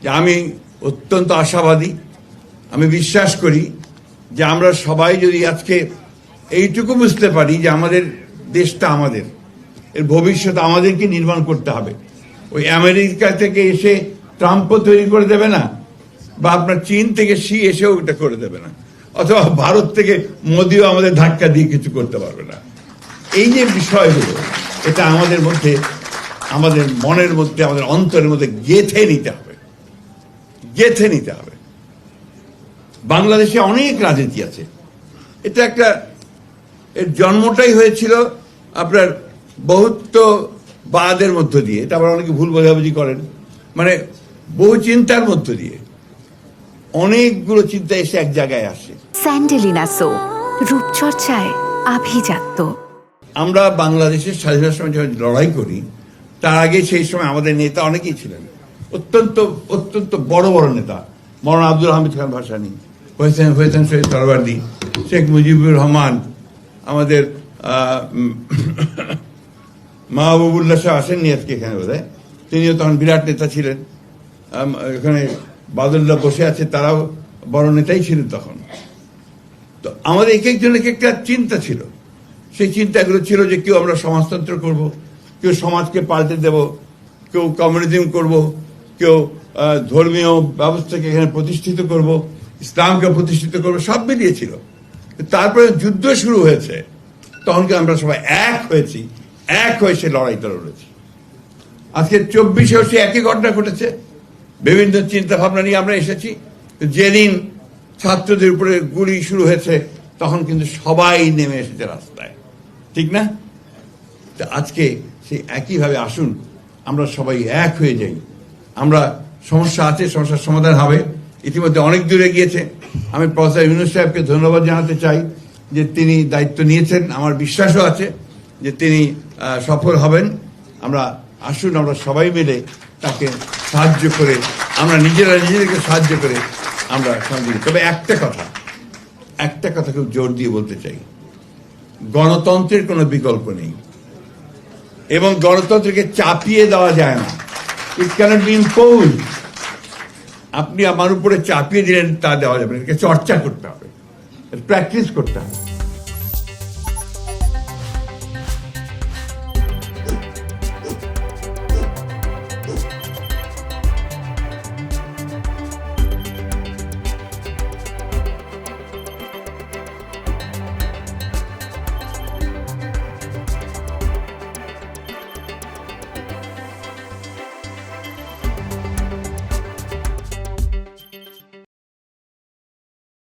যে আমি অত্যন্ত আশাবাদী। আমি বিশ্বাস করি যে আমরা সবাই যদি আজকে এইটুকু বুঝতে পারি যে আমাদের দেশটা আমাদের, এর ভবিষ্যৎ আমাদেরকে নির্মাণ করতে হবে। ওই আমেরিকা থেকে এসে ট্রাম্পও তৈরি করে দেবে না, বা আপনার চীন থেকে শি এসেও এটা করে দেবে না, অথবা ভারত থেকে মোদিও আমাদের ধাক্কা দিয়ে কিছু করতে পারবে না। এই যে বিষয়গুলো, এটা আমাদের মধ্যে, আমাদের মনের মধ্যে, আমাদের অন্তরের মধ্যে গেঁথে নিতে হবে, গেঁথে নিতে হবে। বাংলাদেশে অনেক রাজনীতি আছে। এটা একটা, এর জন্মটাই হয়েছিল আপনার বহুত্ববাদের মধ্য দিয়ে। এটা আবার অনেকে ভুল বোঝাবুঝি করেন, মানে বহু চিন্তার মধ্য দিয়ে অনেকগুলো চিন্তা এসে এক জায়গায় আসে। স্যান্ডেলিনা সো, রূপচর্চায় আভিজাত্য। আমরা বাংলাদেশের স্বাধীনতার সময় যখন লড়াই করি, তার আগে সেই সময় আমাদের নেতা অনেকেই ছিলেন, অত্যন্ত অত্যন্ত বড় বড় নেতা। মৌলানা আব্দুল হামিদ খান ভাসানী, হোসেন শহীদ তরবারদি, শেখ মুজিবুর রহমান, আমাদের মাহবুবুল্লাহ শাহ আসেননি আজকে এখানে বোধহয়, তিনিও তখন বিরাট নেতা ছিলেন। এখানে বাদুল্লাহ বসে আছে, তারাও বড় নেতাই ছিলেন তখন। তো আমাদের এক একজন এক একটা চিন্তা ছিল। সেই চিন্তাগুলো ছিল যে কেউ আমরা সমাজতন্ত্র করব, কেউ সমাজকে পাল্টে দেব, কেউ কমিউনিজম করব, কেউ ধর্মীয় ব্যবস্থাকে এখানে প্রতিষ্ঠিত করব, ইসলামকে প্রতিষ্ঠিত করব, সব মিলিয়েছিল। তারপরে যুদ্ধ শুরু হয়েছে, তখন কি আমরা সবাই এক হয়েছি, এক হয়ে সে লড়াইটা লড়েছি। আজকে 24-এও সে একই ঘটনা ঘটেছে। বিভিন্ন চিন্তা ভাবনা নিয়ে আমরা এসেছি। যেদিন ছাত্রদের উপরে গুলি শুরু হয়েছে, তখন কিন্তু সবাই নেমে এসেছে রাস্তায়, ঠিক না? তো আজকে সেই একইভাবে আসুন আমরা সবাই এক হয়ে যাই। আমরা, সমস্যা আছে, সমস্যার সমাধান হবে। ইতিমধ্যে অনেক দূরে গিয়েছে। আমি প্রফেসর ইউনূস সাহেবকে ধন্যবাদ জানাতে চাই যে তিনি দায়িত্ব নিয়েছেন। আমার বিশ্বাসও আছে যে তিনি সফল হবেন। আমরা আসুন আমরা সবাই মিলে তাকে সাহায্য করে, আমরা নিজেদেরকে সাহায্য করে আমরা সঙ্গে। তবে একটা কথা খুব জোর দিয়ে বলতে চাই, গণতন্ত্রের কোনো বিকল্প নেই, এবং গণতন্ত্রকে চাপিয়ে দেওয়া যায় না। ইট ক্যানট বি ইম্পোজড। আপনি আমার উপরে চাপিয়ে দিলেন তা দেওয়া যাবে না। চর্চা করতে হবে, প্র্যাকটিস করতে হবে।